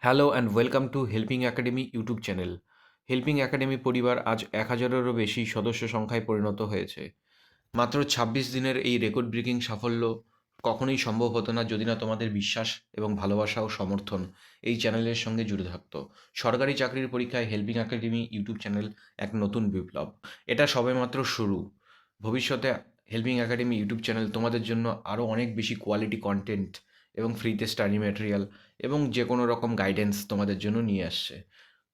Hello and welcome to helping academy YouTube channel. Helping academy পরিবার আজ ১,০০০-এরও বেশি সদস্য সংখ্যায় পরিণত হয়েছে। মাত্র ২৬ দিনের এই রেকর্ড ব্রেকিং সাফল্য কখনোই সম্ভব হতো না যদি না তোমাদের বিশ্বাস এবং ভালোবাসা ও সমর্থন এই চ্যানেলের সঙ্গে জুড়ে থাকতো। সরকারি চাকরির পরীক্ষায় হেল্পিং একাডেমি ইউটিউব চ্যানেল এক নতুন বিপ্লব। এটা সবেমাত্র শুরু। ভবিষ্যতে হেল্পিং একাডেমি ইউটিউব চ্যানেল তোমাদের জন্য আরও অনেক বেশি কোয়ালিটি কন্টেন্ট এবং ফ্রিতে স্টাডি ম্যাটেরিয়াল এবং যে কোনো রকম গাইডেন্স তোমাদের জন্য নিয়ে আসছে।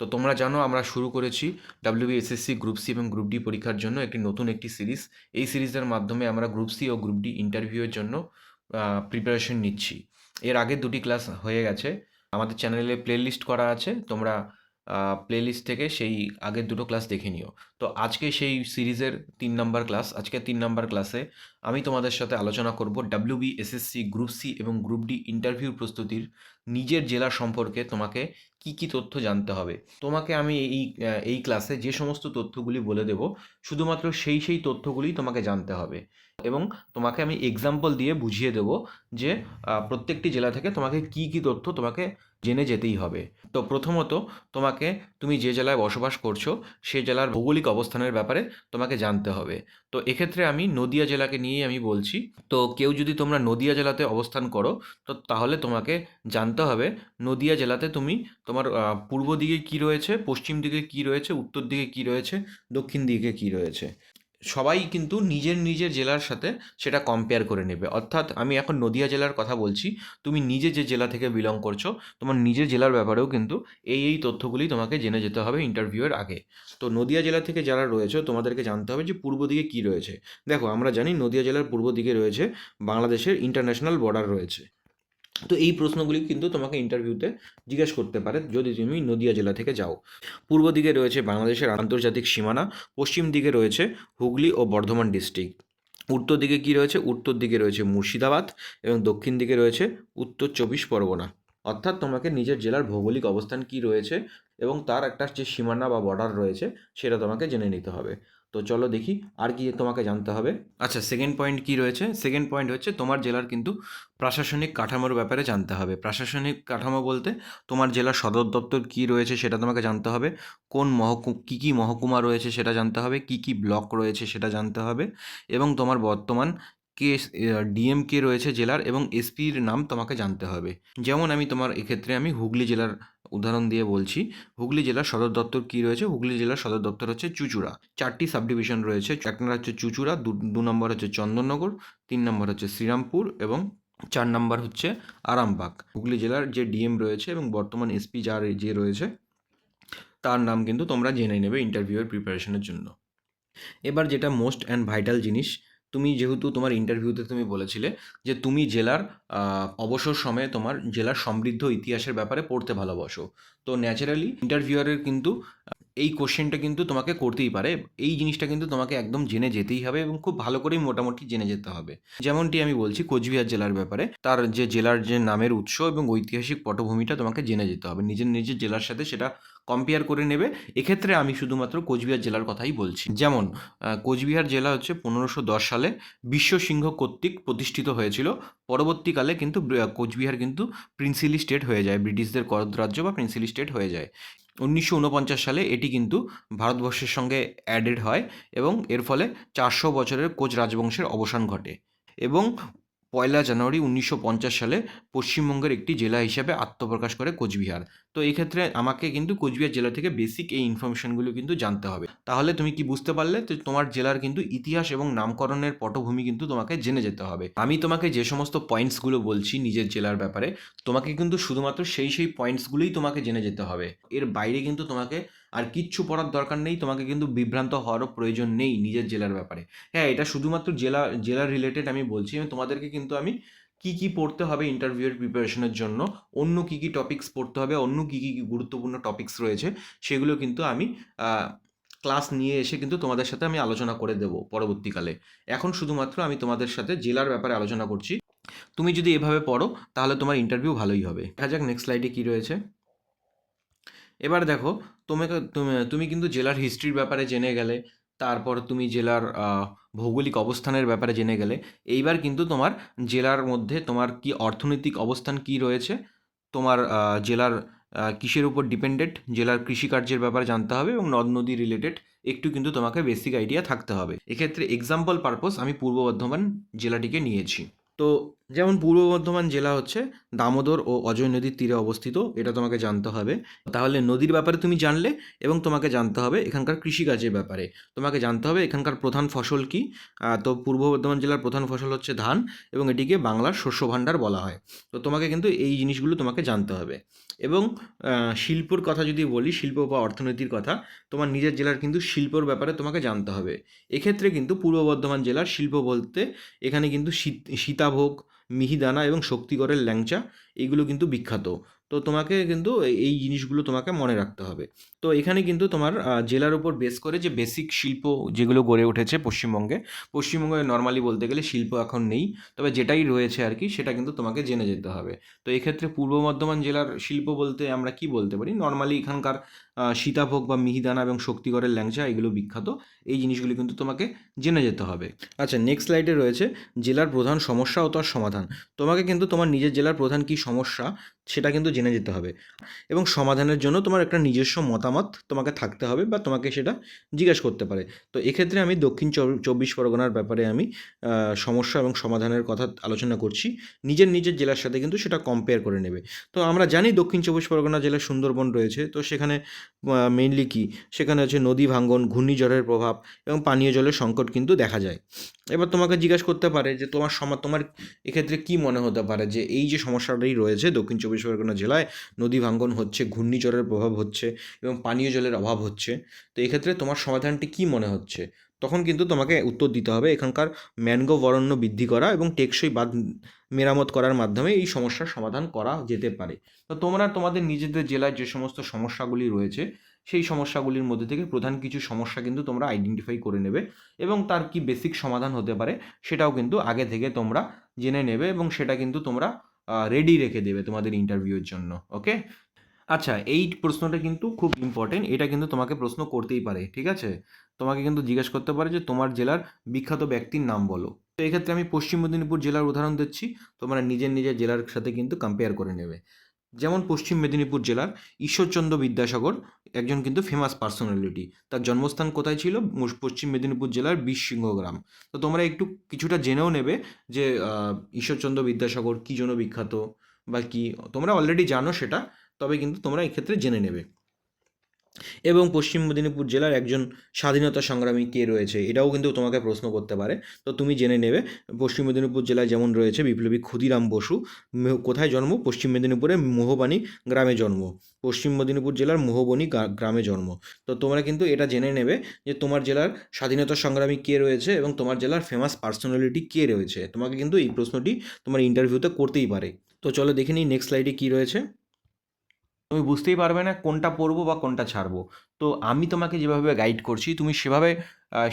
তো তোমরা জানো আমরা শুরু করেছি ডাব্লিউবিএসএসসি গ্রুপ সি এবং গ্রুপ ডি পরীক্ষার জন্য একটি সিরিজ। এই সিরিজের মাধ্যমে আমরা গ্রুপ সি ও গ্রুপ ডি ইন্টারভিউয়ের জন্য প্রিপারেশন নিচ্ছি। এর আগের দুটি ক্লাস হয়ে গেছে, আমাদের চ্যানেলে প্লেলিস্ট করা আছে, তোমরা প্লেলিস্ট থেকে সেই আগের দুটো ক্লাস দেখে নিও। তো আজকে সেই সিরিজের ৩ নম্বর ক্লাস। আজকে ৩ নম্বর ক্লাসে আমি তোমাদের সাথে আলোচনা করব ডাব্লিউবিএসএসসি গ্রুপ সি এবং গ্রুপ ডি ইন্টারভিউ প্রস্তুতির নিজের জেলা সম্পর্কে তোমাকে কি কি তথ্য জানতে হবে। তোমাকে আমি এই ক্লাসে যে সমস্ত তথ্যগুলি বলে দেব, শুধুমাত্র সেই তথ্যগুলি তোমাকে জানতে হবে এবং তোমাকে আমি এক্সাম্পল দিয়ে বুঝিয়ে দেব যে প্রত্যেকটি জেলা থেকে তোমাকে কি কি তথ্য তোমাকে জেনে যেতেই হবে। তো প্রথমত তুমি যে জেলায় বসবাস করছো সে জেলার ভৌগোলিক অবস্থানের ব্যাপারে তোমাকে জানতে হবে। তো এক্ষেত্রে আমি নদিয়া জেলাকে নিয়েই আমি বলছি। তো কেউ যদি তোমরা নদিয়া জেলাতে অবস্থান করো, তো তাহলে তোমাকে জানতে হবে নদিয়া জেলাতে তোমার পূর্ব দিকে কী রয়েছে, পশ্চিম দিকে কী রয়েছে, উত্তর দিকে কী রয়েছে, দক্ষিণ দিকে কী রয়েছে। সবাই কিন্তু নিজের জেলার সাথে সেটা কম্পেয়ার করে নেবে। অর্থাৎ আমি এখন নদিয়া জেলার কথা বলছি, তুমি নিজে যে জেলা থেকে বিলং করছো তোমার নিজের জেলার ব্যাপারেও কিন্তু এই তথ্যগুলি তোমাকে জেনে যেতে হবে ইন্টারভিউয়ের আগে। তো নদিয়া জেলা থেকে যারা রয়েছে তোমাদেরকে জানতে হবে যে পূর্ব দিকে কী রয়েছে। দেখো, আমরা জানি নদিয়া জেলার পূর্ব দিকে রয়েছে বাংলাদেশের ইন্টারন্যাশনাল বর্ডার রয়েছে। তো এই প্রশ্নগুলি কিন্তু তোমাকে ইন্টারভিউতে জিজ্ঞেস করতে পারে যদি তুমি নদিয়া জেলা থেকে যাও। পূর্ব দিকে রয়েছে বাংলাদেশের আন্তর্জাতিক সীমানা, পশ্চিম দিকে রয়েছে হুগলি ও বর্ধমান ডিস্ট্রিক্ট, উত্তর দিকে কী রয়েছে, উত্তর দিকে রয়েছে মুর্শিদাবাদ এবং দক্ষিণ দিকে রয়েছে উত্তর ২৪ পরগনা। অর্থাৎ তোমাকে নিজের জেলার ভৌগোলিক অবস্থান কী রয়েছে এবং তার একটা যে সীমানা বা বর্ডার রয়েছে সেটা তোমাকে জেনে নিতে হবে। তো চলো দেখি আর কি তোমাকে জানতে হবে। আচ্ছা, সেকেন্ড পয়েন্ট কী রয়েছে? সেকেন্ড পয়েন্ট হচ্ছে তোমার জেলার কিন্তু প্রশাসনিক কাঠামোর ব্যাপারে জানতে হবে। প্রশাসনিক কাঠামো বলতে তোমার জেলার সদর দপ্তর কী রয়েছে সেটা তোমাকে জানতে হবে, কোন কী মহকুমা রয়েছে সেটা জানতে হবে, কী ব্লক রয়েছে সেটা জানতে হবে এবং তোমার বর্তমান কে ডিএম কে রয়েছে জেলার এবং এসপির নাম তোমাকে জানতে হবে। যেমন তোমার এক্ষেত্রে আমি হুগলি জেলার উদাহরণ দিয়ে বলছি। হুগলি জেলার সদর দপ্তর কী রয়েছে? হুগলি জেলার সদর দপ্তর হচ্ছে চুঁচুড়া। ৪টি সাব ডিভিশন রয়েছে। ১ নম্বর হচ্ছে চুঁচুড়া, ২ নম্বর হচ্ছে চন্দননগর, ৩ নম্বর হচ্ছে শ্রীরামপুর এবং ৪ নম্বর হচ্ছে আরামবাগ। হুগলি জেলার যে ডিএম রয়েছে এবং বর্তমান এসপি যে রয়েছে তার নাম কিন্তু তোমরা জেনে নেবে ইন্টারভিউয়ের প্রিপারেশনের জন্য। এবার যেটা মোস্ট অ্যান্ড ভাইটাল জিনিস, তুমি যেহেতু তোমার ইন্টারভিউতে তুমি বলেছিলে যে তুমি জেলার অবসর সময়ে তোমার জেলার সমৃদ্ধ ইতিহাসের ব্যাপারে পড়তে ভালোবাসো। তো ন্যাচারালি ইন্টারভিউয়ারের কিন্তু এই কোশ্চেনটা কিন্তু তোমাকে করতেই পারে। এই জিনিসটা কিন্তু তোমাকে একদম জেনে যেতেই হবে এবং খুব ভালো করেই মোটামুটি জেনে যেতে হবে। যেমনটি আমি বলছি কোচবিহার জেলার ব্যাপারে, তার যে জেলার যে নামের উৎস এবং ঐতিহাসিক পটভূমিটা তোমাকে জেনে যেতে হবে। নিজের জেলার সাথে সেটা কম্পেয়ার করে নেবে। এক্ষেত্রে আমি শুধুমাত্র কোচবিহার জেলার কথাই বলছি। যেমন কোচবিহার জেলা হচ্ছে ১৫১০ সালে বিশ্বসিংহ কর্তৃক প্রতিষ্ঠিত হয়েছিল। পরবর্তীকালে কিন্তু কোচবিহার কিন্তু প্রিন্সিলি স্টেট হয়ে যায়, ব্রিটিশদের করদ রাজ্য বা প্রিন্সিলি স্টেট হয়ে যায়। ১৯৪৯ সালে এটি কিন্তু ভারতবর্ষের সঙ্গে অ্যাডেড হয় এবং এর ফলে ৪০০ বছরের কোচ রাজবংশের অবসান ঘটে এবং ১লা জানুয়ারি ১৯৫০ সালে পশ্চিমবঙ্গের একটি জেলা হিসাবে আত্মপ্রকাশ করে কোচবিহার। তো এই ক্ষেত্রে আমাকে কিন্তু কোচবিহার জেলা থেকে বেসিক এই ইনফরমেশনগুলো কিন্তু জানতে হবে। তাহলে তুমি কি বুঝতে পারলে? তো তোমার জেলার কিন্তু ইতিহাস এবং নামকরণের পটভূমি কিন্তু তোমাকে জেনে যেতে হবে। আমি তোমাকে যে সমস্ত পয়েন্টসগুলো বলছি নিজের জেলার ব্যাপারে, তোমাকে কিন্তু শুধুমাত্র সেই পয়েন্টসগুলোই তোমাকে জেনে যেতে হবে। এর বাইরে কিন্তু তোমাকে আর কিচ্ছু পড়ার দরকার নেই। তোমাকে কিন্তু বিভ্রান্ত হওয়ারও প্রয়োজন নেই নিজের জেলার ব্যাপারে। হ্যাঁ, এটা শুধুমাত্র জেলা রিলেটেড আমি বলছি। তোমাদেরকে কিন্তু আমি কি পড়তে হবে ইন্টারভিউয়ের প্রিপারেশনের জন্য, অন্য কি টপিকস পড়তে হবে, অন্য কি গুরুত্বপূর্ণ টপিকস রয়েছে, সেগুলো কিন্তু আমি ক্লাস নিয়ে এসে কিন্তু তোমাদের সাথে আমি আলোচনা করে দেবো পরবর্তীকালে। এখন শুধুমাত্র আমি তোমাদের সাথে জেলার ব্যাপারে আলোচনা করছি। তুমি যদি এভাবে পড়ো তাহলে তোমার ইন্টারভিউ ভালোই হবে। দেখা যাক নেক্সট স্লাইডে কী রয়েছে। এবার দেখো, তুমি কিন্তু জেলার হিস্ট্রির ব্যাপারে জেনে গেলে, তারপর তুমি জেলার ভৌগোলিক অবস্থানের ব্যাপারে জেনে গেলে। এইবার কিন্তু তোমার জেলার মধ্যে তোমার কি অর্থনৈতিক অবস্থান কি রয়েছে, তোমার জেলার কিসের উপর ডিপেন্ডেন্ট, জেলার কৃষিকার্যের ব্যাপারে জানতে হবে এবং নদ নদী রিলেটেড একটু কিন্তু তোমাকে বেসিক আইডিয়া থাকতে হবে। এক্ষেত্রে এক্সাম্পল পারপোজ আমি পূর্ব বর্ধমান জেলাটিকে নিয়েছি। তো যেমন পূর্ব বর্ধমান জেলা হচ্ছে দামোদর ও অজয় নদীর তীরে অবস্থিত, এটা তোমাকে জানতে হবে। তাহলে নদীর ব্যাপারে তুমি জানলে এবং তোমাকে জানতে হবে এখানকার কৃষিকাজের ব্যাপারে। তোমাকে জানতে হবে এখানকার প্রধান ফসল কী। তো পূর্ব বর্ধমান জেলার প্রধান ফসল হচ্ছে ধান এবং এটিকে বাংলার শস্য ভাণ্ডার বলা হয়। তো তোমাকে কিন্তু এই জিনিসগুলো তোমাকে জানতে হবে। এবং শিল্পর কথা যদি বলি, শিল্প বা অর্থনীতির কথা, তোমার নিজের জেলার কিন্তু শিল্পর ব্যাপারে তোমাকে জানতে হবে। এক্ষেত্রে কিন্তু পূর্ব বর্ধমান জেলার শিল্প বলতে এখানে কিন্তু সীতাভোগ, মিহিদানা এবং শক্তিগড়ের ল্যাংচা এগুলো কিন্তু বিখ্যাত। তো তোমাকে কিন্তু এই জিনিসগুলো তোমাকে মনে রাখতে হবে। তো এখানে কিন্তু তোমার জেলার উপর বেস করে যে বেসিক শিল্প যেগুলো গড়ে উঠেছে পশ্চিমবঙ্গে নর্মালি বলতে গেলে শিল্প এখন নেই, তবে যেটাই রয়েছে আর কি সেটা কিন্তু তোমাকে জেনে যেতে হবে। তো এক্ষেত্রে পূর্ব বর্ধমান জেলার শিল্প বলতে আমরা কি বলতে পারি, নর্মালি এখানকার সীতাভোগ বা মিহিদানা এবং শক্তিগড়ের ল্যাংচা এগুলো বিখ্যাত। এই জিনিসগুলি কিন্তু তোমাকে জেনে যেতে হবে। আচ্ছা, নেক্সট স্লাইডে রয়েছে জেলার প্রধান সমস্যা ও তার সমাধান। তোমাকে কিন্তু তোমার নিজের জেলার প্রধান কী সমস্যা সেটা কিন্তু জেনে যেতে হবে এবং সমাধানের জন্য তোমার একটা নিজস্ব মতামত তোমাকে থাকতে হবে বা তোমাকে সেটা জিজ্ঞেস করতে পারে। তো এক্ষেত্রে আমি দক্ষিণ চব্বিশ পরগনার ব্যাপারে আমি সমস্যা এবং সমাধানের কথা আলোচনা করছি। নিজের জেলার সাথে কিন্তু সেটা কম্পেয়ার করে নেবে। তো আমরা জানি দক্ষিণ চব্বিশ পরগনা জেলায় সুন্দরবন রয়েছে। তো সেখানে মেইনলি কী, সেখানে হচ্ছে নদী ভাঙ্গন, ঘূর্ণিঝড়ের প্রভাব এবং পানীয় জলের সংকট কিন্তু দেখা যায়। এবার তোমাকে জিজ্ঞাসা করতে পারে যে তোমার এক্ষেত্রে কী মনে হতে পারে যে এই যে সমস্যাটাই রয়েছে দক্ষিণ চব্বিশ পরগনা জেলায়, নদী ভাঙ্গন হচ্ছে, ঘূর্ণিঝড়ের প্রভাব হচ্ছে এবং পানীয় জলের অভাব হচ্ছে, তো এক্ষেত্রে তোমার সমাধানটি কী মনে হচ্ছে? তখন কিন্তু তোমাকে উত্তর দিতে হবে এখানকার ম্যানগ্রোভ অরণ্য বৃদ্ধি করা এবং টেকসই বাঁধ মেরামত করার মাধ্যমে এই সমস্যার সমাধান করা যেতে পারে। তো তোমরা তোমাদের নিজেদের জেলায় যে সমস্ত সমস্যাগুলি রয়েছে সেই সমস্যাগুলির মধ্যে থেকে প্রধান কিছু সমস্যা কিন্তু তোমরা আইডেন্টিফাই করে নেবে এবং তার কি বেসিক সমাধান হতে পারে সেটাও কিন্তু আগে থেকে তোমরা জেনে নেবে এবং সেটা কিন্তু তোমরা রেডি রেখে দেবে তোমাদের ইন্টারভিউয়ের জন্য। ওকে, আচ্ছা, এই প্রশ্নটা কিন্তু খুব ইম্পর্টেন্ট, এটা কিন্তু তোমাকে প্রশ্ন করতেই পারে, ঠিক আছে? তোমাকে কিন্তু জিজ্ঞেস করতে পারে যে তোমার জেলার বিখ্যাত ব্যক্তির নাম বলো। তো এক্ষেত্রে আমি পশ্চিম মেদিনীপুর জেলার উদাহরণ দিচ্ছি, তোমরা নিজের জেলার সাথে কিন্তু কম্পেয়ার করে নেবে। যেমন পশ্চিম মেদিনীপুর জেলার ঈশ্বরচন্দ্র বিদ্যাসাগর একজন কিন্তু ফেমাস পার্সোনালিটি। তার জন্মস্থান কোথায় ছিল? পশ্চিম মেদিনীপুর জেলার বীরসিংহ গ্রাম। তো তোমরা একটু কিছুটা জেনেও নেবে যে ঈশ্বরচন্দ্র বিদ্যাসাগর কী জন্য বিখ্যাত বা কী, তোমরা অলরেডি জানো সেটা, তবে কিন্তু তোমরা এক্ষেত্রে জেনে নেবে। এবং পশ্চিম মেদিনীপুর জেলার একজন স্বাধীনতা সংগ্রামী কে রয়েছে এটাও কিন্তু তোমাকে প্রশ্ন করতে পারে। তো তুমি জেনে নেবে পশ্চিম মেদিনীপুর জেলায় যেমন রয়েছে বিপ্লবী ক্ষুদিরাম বসু। কোথায় জন্ম? পশ্চিম মেদিনীপুরে মোহবানি গ্রামে জন্ম। পশ্চিম মেদিনীপুর জেলার মোহবনি গ্রামে জন্ম। তো তোমরা কিন্তু এটা জেনে নেবে যে তোমার জেলার স্বাধীনতা সংগ্রামী কে রয়েছে এবং তোমার জেলার ফেমাস পার্সোনালিটি কে রয়েছে। তোমাকে কিন্তু এই প্রশ্নটি তোমার ইন্টারভিউতে করতেই পারে। তো চলো দেখে নিই নেক্সট স্লাইডে কী রয়েছে। তুমি বুঝতেই পারবে না কোনটা পড়বো বা কোনটা ছাড়বো। তো আমি তোমাকে যেভাবে গাইড করছি তুমি সেভাবে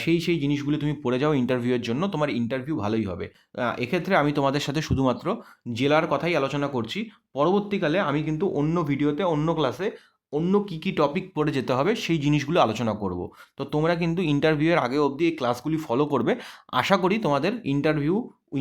সেই জিনিসগুলো তুমি পড়ে যাও ইন্টারভিউয়ের জন্য, তোমার ইন্টারভিউ ভালোই হবে। এক্ষেত্রে আমি তোমাদের সাথে শুধুমাত্র জেলার কথাই আলোচনা করছি। পরবর্তীকালে আমি কিন্তু অন্য ভিডিওতে অন্য ক্লাসে অন্য কী টপিক পড়ে যেতে হবে সেই জিনিসগুলো আলোচনা করব। তো তোমরা কিন্তু ইন্টারভিউয়ের আগে অবধি এই ক্লাসগুলি ফলো করবে। আশা করি তোমাদের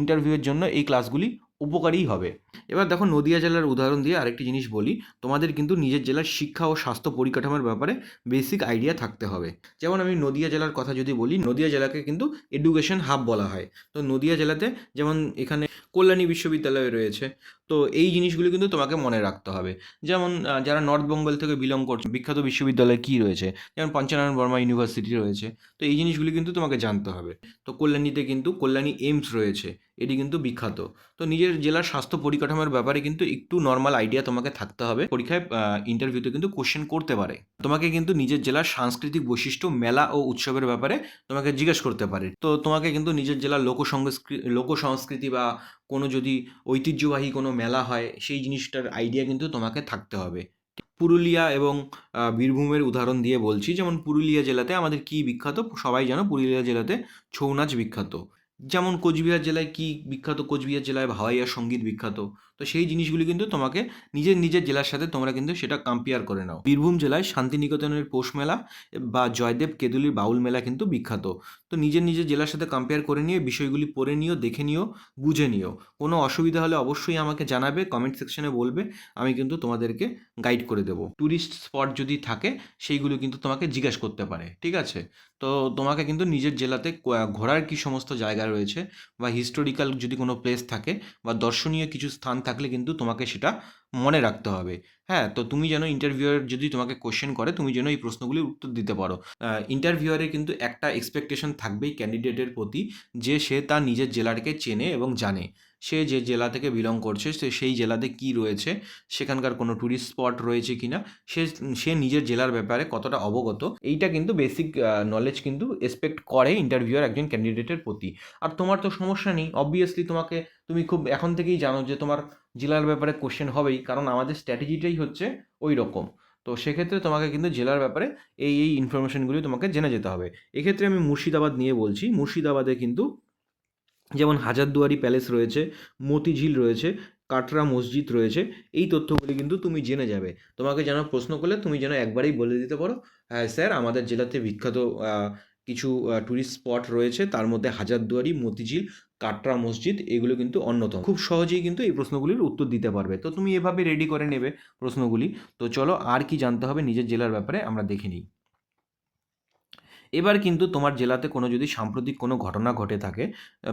ইন্টারভিউয়ের জন্য এই ক্লাসগুলি উপকারী হবে। এবার দেখো, নদিয়া জেলার উদাহরণ দিয়ে আরেকটি জিনিস বলি, তোমাদের কিন্তু নিজের জেলার শিক্ষা ও স্বাস্থ্য পরিকাঠামোর ব্যাপারে বেসিক আইডিয়া থাকতে হবে। যেমন আমি নদিয়া জেলার কথা যদি বলি, নদিয়া জেলাকে কিন্তু এডুকেশন হাব বলা হয়। তো নদিয়া জেলাতে যেমন এখানে কল্যাণী বিশ্ববিদ্যালয় রয়েছে। তো এই জিনিসগুলো কিন্তু তোমাকে মনে রাখতে হবে। যেমন যারা নর্থ বেঙ্গল থেকে বিলং করছে, বিখ্যাত বিশ্ববিদ্যালয় কী রয়েছে, যেমন পঞ্চানন বর্মা ইউনিভার্সিটি রয়েছে। তো এই জিনিসগুলি কিন্তু তোমাকে জানতে হবে। তো কল্যাণীতে কিন্তু কল্যাণী এইমস রয়েছে, এটি কিন্তু বিখ্যাত। তো নিজের জেলার স্বাস্থ্য পরিকাঠামোর ব্যাপারে কিন্তু একটু নর্মাল আইডিয়া তোমাকে থাকতে হবে। পরীক্ষায় ইন্টারভিউতে কিন্তু কোশ্চেন করতে পারে। তোমাকে কিন্তু নিজের জেলার সাংস্কৃতিক বৈশিষ্ট্য, মেলা ও উৎসবের ব্যাপারে তোমাকে জিজ্ঞেস করতে পারে। তো তোমাকে কিন্তু নিজের জেলার লোক সংস্কৃতি বা কোনো যদি ঐতিহ্যবাহী কোনো মেলা হয় সেই জিনিসটার আইডিয়া কিন্তু তোমাকে থাকতে হবে। পুরুলিয়া এবং বীরভূমের উদাহরণ দিয়ে বলছি, যেমন পুরুলিয়া জেলাতে আমাদের কী বিখ্যাত? সবাই জানো পুরুলিয়া জেলাতে ছৌ নাচ বিখ্যাত। যেমন কোচবিহার জেলায় কী বিখ্যাত? কোচবিহার জেলায় ভাওয়াইয়া সঙ্গীত বিখ্যাত। তো সেই জিনিসগুলি কিন্তু তোমাকে নিজের নিজের জেলার সাথে তোমরা কিন্তু সেটা কম্পেয়ার করে নাও। বীরভূম জেলায় শান্তিনিকেতনের পৌষ মেলা বা জয়দেব কেঁদুলির বাউল মেলা কিন্তু বিখ্যাত। তো নিজের নিজের জেলার সাথে কম্পেয়ার করে নিয়ে বিষয়গুলি পড়ে নিও, দেখে নিও, বুঝে নিও। কোনো অসুবিধা হলে অবশ্যই আমাকে জানাবে, কমেন্ট সেকশনে বলবে, আমি কিন্তু তোমাদেরকে গাইড করে দেবো। ট্যুরিস্ট স্পট যদি থাকে সেইগুলো কিন্তু তোমাকে জিজ্ঞেস করতে পারে, ঠিক আছে? তো তোমাকে কিন্তু নিজের জেলাতে ঘোরার কী সমস্ত জায়গা রয়েছে বা হিস্টোরিক্যাল যদি কোনো প্লেস থাকে বা দর্শনীয় কিছু স্থান থাকলে কিন্তু তোমাকে সেটা মনে রাখতে হবে। হ্যাঁ, তো তুমি যেন ইন্টারভিউয়ার যদি তোমাকে কোশ্চেন করে তুমি যেন এই প্রশ্নগুলির উত্তর দিতে পারো। ইন্টারভিউয়ারের কিন্তু একটা এক্সপেকটেশন থাকবেই ক্যান্ডিডেটের প্রতি, যে সে তার নিজের জেলাটাকে চেনে এবং জানে। সে যে জেলা থেকে বিলং করছে সেই জেলাতে কী রয়েছে, সেখানকার কোনো ট্যুরিস্ট স্পট রয়েছে কি না, সে সে নিজের জেলার ব্যাপারে কতটা অবগত, এইটা কিন্তু বেসিক নলেজ কিন্তু এক্সপেক্ট করে ইন্টারভিউয়ার একজন ক্যান্ডিডেটের প্রতি। আর তোমার তো সমস্যা নেই, অবভিয়াসলি তুমি খুব এখন থেকেই জানো যে তোমার জেলার ব্যাপারে কোশ্চেন হবেই, কারণ আমাদের স্ট্র্যাটেজিটাই হচ্ছে ওই রকম। তো সেক্ষেত্রে তোমাকে কিন্তু জেলার ব্যাপারে এই ইনফরমেশনগুলি তোমাকে জেনে যেতে হবে। এক্ষেত্রে আমি মুর্শিদাবাদ নিয়ে বলছি। মুর্শিদাবাদে কিন্তু যেমন হাজারদুয়ারি প্যালেস রয়েছে, মতিঝিল রয়েছে, কাটরা মসজিদ রয়েছে। এই তথ্যগুলি কিন্তু তুমি জেনে যাবে। তোমাকে যেন প্রশ্ন করলে তুমি যেন একবারেই বলে দিতে পারো, হ্যাঁ স্যার, আমাদের জেলাতে বিখ্যাত কিছু ট্যুরিস্ট স্পট রয়েছে, তার মধ্যে হাজারদুয়ারি, মতিঝিল, কাটরা মসজিদ এগুলো কিন্তু অন্যতম। খুব সহজেই কিন্তু এই প্রশ্নগুলির উত্তর দিতে পারবে। তো তুমি এভাবে রেডি করে নেবে প্রশ্নগুলি। তো চলো, আর কি জানতে হবে নিজের জেলার ব্যাপারে আমরা দেখে নিই। এবার কিন্তু তোমার জেলাতে কোনো যদি সাম্প্রতিক কোনো ঘটনা ঘটে থাকে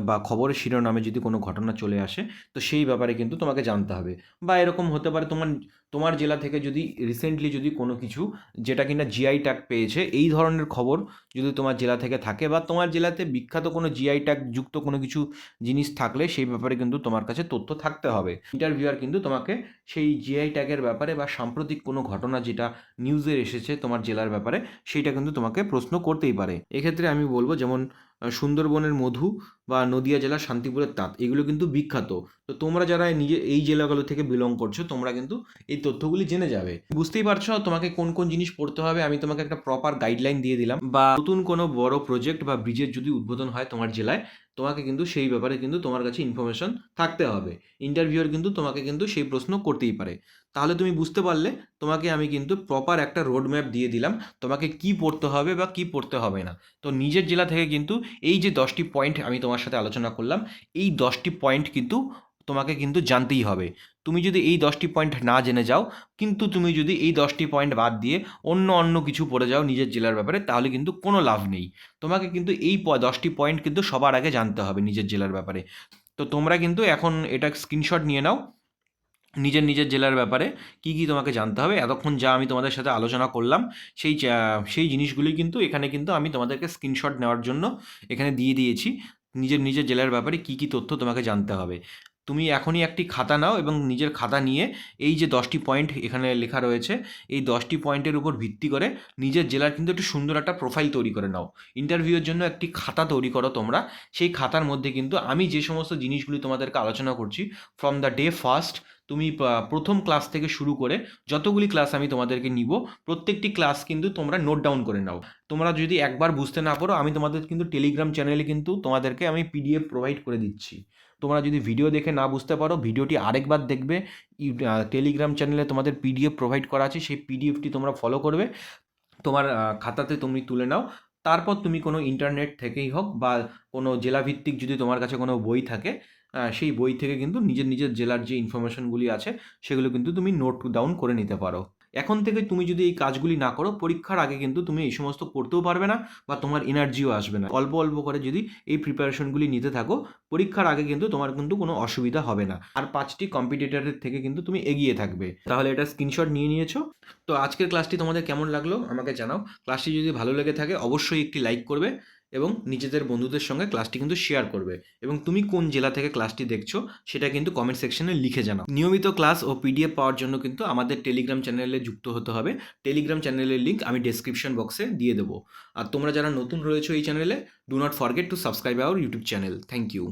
বা খবরের শিরোনামে যদি কোনো ঘটনা চলে আসে, তো সেই ব্যাপারে কিন্তু তোমাকে জানতে হবে। বা এরকম হতে পারে তোমার তোমার জেলা থেকে যদি রিসেন্টলি যদি কোনো কিছু যেটা কিনা জিআই ট্যাগ পেয়েছে, এই ধরনের খবর যদি তোমার জেলা থেকে থাকে বা তোমার জেলাতে বিখ্যাত কোনো জিআই ট্যাগ যুক্ত কোনো কিছু জিনিস থাকলে সেই ব্যাপারে কিন্তু তোমার কাছে তথ্য থাকতে হবে। ইন্টারভিউয়ার কিন্তু তোমাকে সেই জিআই ট্যাগের ব্যাপারে বা সাম্প্রতিক কোনো ঘটনা যেটা নিউজে এসেছে তোমার জেলার ব্যাপারে, সেইটা কিন্তু তোমাকে প্রশ্ন করতেই পারে। এক্ষেত্রে আমি বলবো যেমন সুন্দরবনের মধু বা নদিয়া জেলার শান্তিপুরের তাঁত, এগুলো কিন্তু বিখ্যাত। তো তোমরা যারা নিজে এই জেলাগুলো থেকে বিলং করছো, তোমরা কিন্তু এই তথ্যগুলি জেনে যাবে। বুঝতেই পারছো তোমাকে কোন কোন জিনিস পড়তে হবে। আমি তোমাকে একটা প্রপার গাইডলাইন দিয়ে দিলাম। বা নতুন কোনো বড় প্রজেক্ট বা ব্রিজের যদি উদ্বোধন হয় তোমার জেলায়, তোমাকে কিন্তু সেই ব্যাপারে কিন্তু তোমার কাছে ইনফরমেশন থাকতে হবে। ইন্টারভিউয়ার কিন্তু তোমাকে কিন্তু সেই প্রশ্ন করতেই পারে। তাহলে তুমি বুঝতে পারলে তোমাকে আমি কিন্তু প্রপার একটা রোড ম্যাপ দিয়ে দিলাম, তোমাকে কি পড়তে হবে বা কি পড়তে হবে না। তো নিজের জেলা থেকে কিন্তু এই যে 10টি পয়েন্ট আমি তোমার সাথে আলোচনা করলাম, এই 10টি পয়েন্ট কিন্তু তোমাকে কিন্তু জানতেই হবে। তুমি যদি এই 10টি পয়েন্ট না জেনে যাও, কিন্তু তুমি যদি এই 10টি পয়েন্ট বাদ দিয়ে অন্য কিছু পড়ে যাও নিজের জেলার ব্যাপারে, তাহলে কিন্তু কোনো লাভ নেই। তোমাকে কিন্তু এই 10টি পয়েন্ট কিন্তু সবার আগে জানতে হবে নিজের জেলার ব্যাপারে। তো তোমরা কিন্তু এখন এটা স্ক্রিনশট নিয়ে নাও, নিজের নিজের জেলার ব্যাপারে কি কি তোমাকে জানতে হবে। এতক্ষণ যা আমি তোমাদের সাথে আলোচনা করলাম, সেই জিনিসগুলি কিন্তু এখানে কিন্তু আমি তোমাদেরকে স্ক্রিনশট নেওয়ার জন্য এখানে দিয়ে দিয়েছি। নিজের নিজের জেলার ব্যাপারে কি কি তথ্য তোমাকে জানতে হবে। তুমি এখনই একটি খাতা নাও এবং নিজের খাতা নিয়ে এই যে 10টি পয়েন্ট এখানে লেখা রয়েছে, এই 10টি পয়েন্টের উপর ভিত্তি করে নিজের জেলার কিন্তু একটু সুন্দর একটা প্রোফাইল তৈরি করে নাও। ইন্টারভিউয়ের জন্য একটি খাতা তৈরি করো তোমরা। সেই খাতার মধ্যে কিন্তু আমি যে সমস্ত জিনিসগুলি তোমাদেরকে আলোচনা করছি, ফ্রম দ্য ডে ফার্স্ট, তুমি প্রথম ক্লাস থেকে শুরু করে যতগুলি ক্লাস আমি তোমাদেরকে নিব, প্রত্যেকটি ক্লাস কিন্তু তোমরা নোট ডাউন করে নাও। তোমরা যদি একবার বুঝতে না পারো, আমি তোমাদের কিন্তু টেলিগ্রাম চ্যানেলে কিন্তু তোমাদেরকে আমি পিডিএফ প্রোভাইড করে দিচ্ছি। তোমরা যদি ভিডিও দেখে না বুঝতে পারো, ভিডিওটি আরেকবার দেখবে। টেলিগ্রাম চ্যানেলে তোমাদের পিডিএফ প্রোভাইড করা আছে, সেই পিডিএফটি তোমরা ফলো করবে, তোমার খাতাতে তুমি তুলে নাও। তারপর তুমি কোনো ইন্টারনেট থেকেই হোক বা কোনো জেলাভিত্তিক যদি তোমার কাছে কোনো বই থাকে, সেই বই থেকে কিন্তু নিজের নিজের জেলার যে ইনফরমেশনগুলি আছে সেগুলো কিন্তু তুমি নোট ডাউন করে নিতে পারো। এখন থেকে তুমি যদি এই কাজগুলি না করো, পরীক্ষার আগে কিন্তু তুমি এই সমস্ত করতেও পারবে না বা তোমার এনার্জিও আসবে না। অল্প অল্প করে যদি এই প্রিপারেশনগুলি নিতে থাকো, পরীক্ষার আগে কিন্তু তোমার কিন্তু কোনো অসুবিধা হবে না। আর 5টি কম্পিটিটরের থেকে কিন্তু তুমি এগিয়ে থাকবে। তাহলে এটা স্ক্রিনশট নিয়ে নিয়েছো? তো আজকের ক্লাসটি তোমাদের কেমন লাগলো আমাকে জানাও। ক্লাসটি যদি ভালো লেগে থাকে অবশ্যই একটি লাইক করবে এবং নিজেদের বন্ধুদের সঙ্গে ক্লাসটি কিন্তু শেয়ার করবে। এবং তুমি কোন জেলা থেকে ক্লাসটি দেখছো সেটা কিন্তু কমেন্ট সেকশনে লিখে জানাও। নিয়মিত ক্লাস ও পিডিএফ পাওয়ার জন্য কিন্তু আমাদের টেলিগ্রাম চ্যানেলে যুক্ত হতে হবে। টেলিগ্রাম চ্যানেলের লিঙ্ক আমি ডেসক্রিপশন বক্সে দিয়ে দেবো। আর তোমরা যারা নতুন রয়েছো এই চ্যানেলে, do not forget to subscribe our YouTube channel. Thank you.